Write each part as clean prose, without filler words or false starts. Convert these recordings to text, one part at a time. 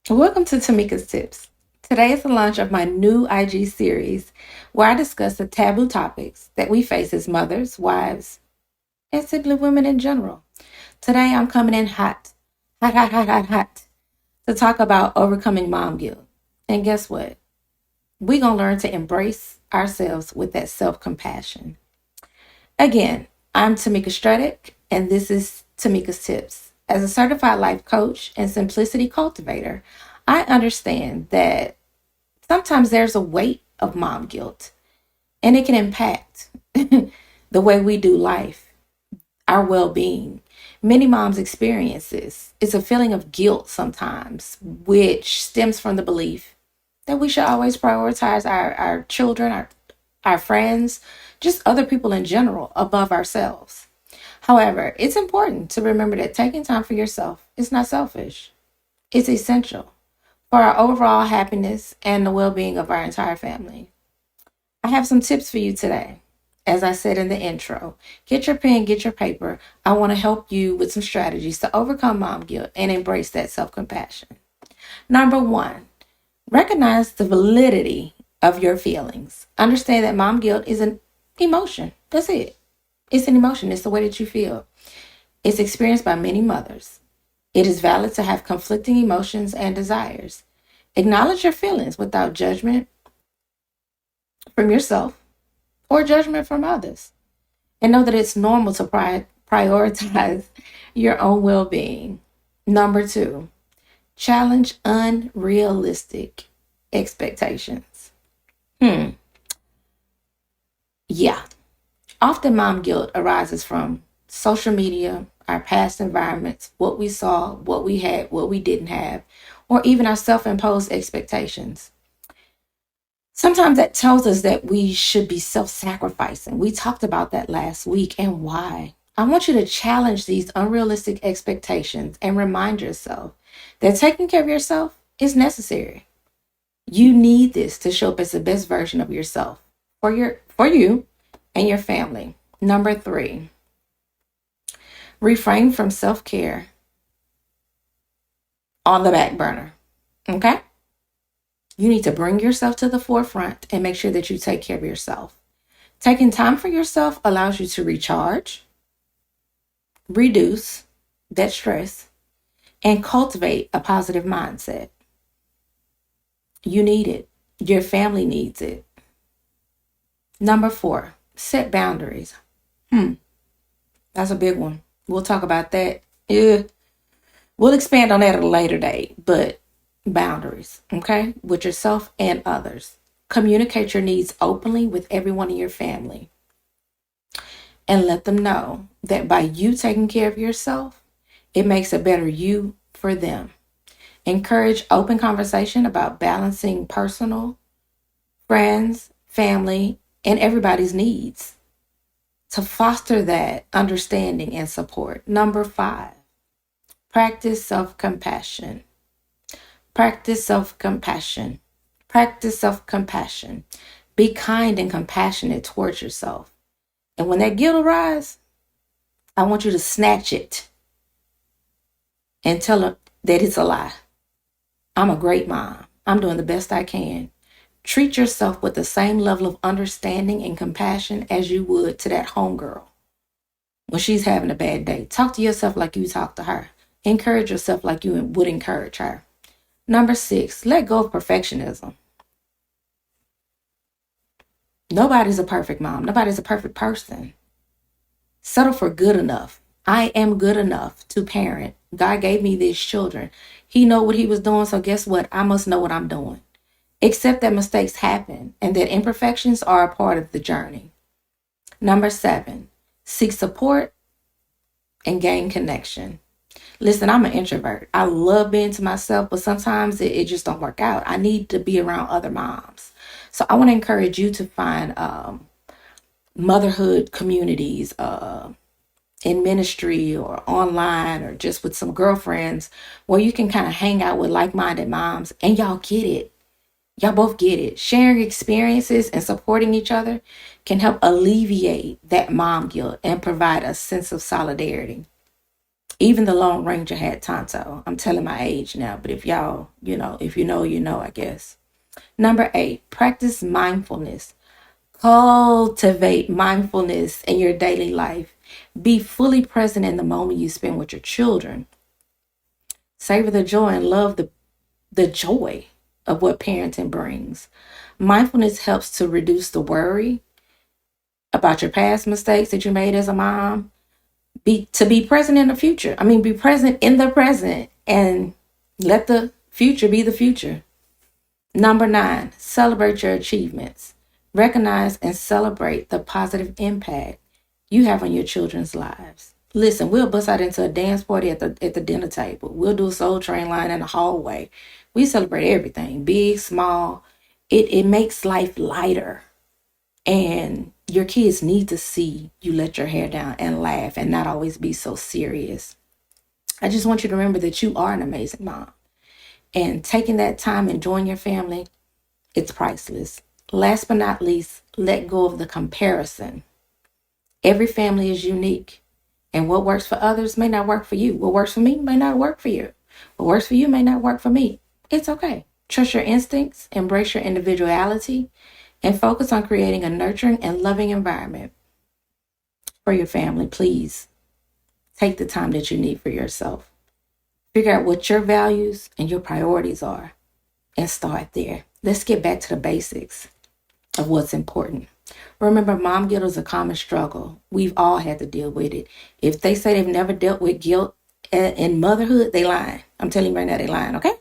Welcome to Tamika's Tips. Today is the launch of my new IG series where I discuss the taboo topics that we face as mothers, wives, and simply women in general. Today I'm coming in hot, to talk about overcoming mom guilt. And guess what? We're going to learn to embrace ourselves with that self compassion. Again, I'm Tamika Stredick, and this is Tamika's Tips. As a certified life coach and simplicity cultivator, I understand that sometimes there's a weight of mom guilt, and it can impact the way we do life, our well being. Many moms experience this. It's a feeling of guilt sometimes, which stems from the belief that we should always prioritize our children, our friends, just other people in general above ourselves. However, it's important to remember that taking time for yourself is not selfish, it's essential for our overall happiness and the well being of our entire family. I have some tips for you today. As I said in the intro, get your pen, get your paper. I want to help you with some strategies to overcome mom guilt and embrace that self compassion. Number one, recognize the validity of your feelings. Understand that mom guilt is an emotion. That's it. It's an emotion, it's the way that you feel. It's experienced by many mothers. It is valid to have conflicting emotions and desires. Acknowledge your feelings without judgment from yourself or judgment from others. And know that it's normal to prioritize your own well being. Number two, challenge unrealistic expectations. Yeah. Often mom guilt arises from social media, our past environments, what we saw, what we had, what we didn't have, or even our self imposed expectations. Sometimes that tells us that we should be self sacrificing. We talked about that last week and why. I want you to challenge these unrealistic expectations and remind yourself that taking care of yourself is necessary. You need this to show up as the best version of yourself for you and your family. Number three, refrain from self-care on the back burner. Okay? You need to bring yourself to the forefront and make sure that you take care of yourself. Taking time for yourself allows you to recharge, reduce that stress, and cultivate a positive mindset. You need it. Your family needs it. Number four, set boundaries. That's a big one. We'll talk about that. Yeah. We'll expand on that at a later date, but boundaries, okay, with yourself and others. Communicate your needs openly with everyone in your family and let them know that by you taking care of yourself, it makes a better you for them. Encourage open conversation about balancing personal, friends, family, and everybody's needs to foster that understanding and support. Number five, practice self compassion. Practice self compassion. Practice self compassion. Be kind and compassionate towards yourself. And when that guilt arises, I want you to snatch it and tell her that it's a lie. I'm a great mom. I'm doing the best I can. Treat yourself with the same level of understanding and compassion as you would to that homegirl when she's having a bad day. Talk to yourself like you talk to her. Encourage yourself like you would encourage her. Number six, let go of perfectionism. Nobody's a perfect mom. Nobody's a perfect person. Settle for good enough. I am good enough to parent. God gave me these children. He know what he was doing, so guess what? I must know what I'm doing. Accept that mistakes happen and that imperfections are a part of the journey. Number seven, seek support and gain connection. Listen, I'm an introvert. I love being to myself, but sometimes it just don't work out. I need to be around other moms. So I want to encourage you to find motherhood communities in ministry or online or just with some girlfriends where you can kind of hang out with like-minded moms and y'all get it. Y'all both get it. Sharing experiences and supporting each other can help alleviate that mom guilt and provide a sense of solidarity. Even the Lone Ranger had Tonto. I'm telling my age now, but if y'all, if you know, I guess. Number 8, practice mindfulness. Cultivate mindfulness in your daily life. Be fully present in the moment you spend with your children. Savor the joy and love the joy of what parenting brings. Mindfulness helps to reduce the worry about your past mistakes that you made as a mom. Be present in the future. I mean, be present in the present and let the future be the future. Number 9, celebrate your achievements. Recognize and celebrate the positive impact you have on your children's lives. Listen, we'll bust out into a dance party at the dinner table. We'll do a soul train line in the hallway. We celebrate everything, big, small. It makes life lighter. And your kids need to see you let your hair down and laugh and not always be so serious. I just want you to remember that you are an amazing mom. And taking that time, enjoying your family, it's priceless. Last but not least, let go of the comparison. Every family is unique. And what works for others may not work for you. What works for me may not work for you. What works for you may not work for me. It's okay. Trust your instincts, embrace your individuality, and focus on creating a nurturing and loving environment for your family. Please take the time that you need for yourself. Figure out what your values and your priorities are and start there. Let's get back to the basics of what's important. Remember, mom guilt is a common struggle. We've all had to deal with it. If they say they've never dealt with guilt in motherhood, they lying. I'm telling you right now, they lying, okay?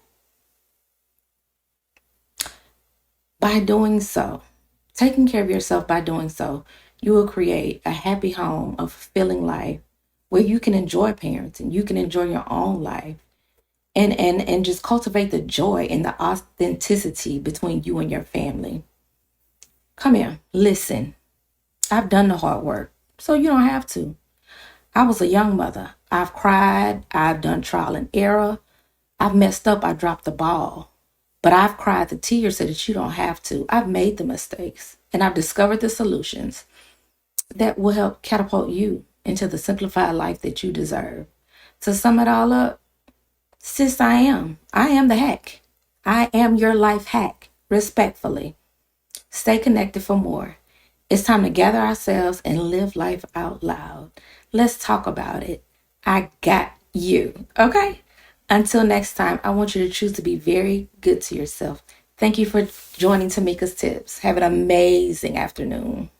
By doing so, taking care of yourself by doing so, you will create a happy home, a fulfilling life where you can enjoy parenting, you can enjoy your own life, and just cultivate the joy and the authenticity between you and your family. Come here, listen. I've done the hard work, so you don't have to. I was a young mother. I've cried. I've done trial and error. I've messed up. I dropped the ball. But I've cried the tears so that you don't have to. I've made the mistakes and I've discovered the solutions that will help catapult you into the simplified life that you deserve. To sum it all up, sis, I am. I am the hack. I am your life hack, respectfully. Stay connected for more. It's time to gather ourselves and live life out loud. Let's talk about it. I got you. Okay? Until next time, I want you to choose to be very good to yourself. Thank you for joining Timeka's Tips. Have an amazing afternoon.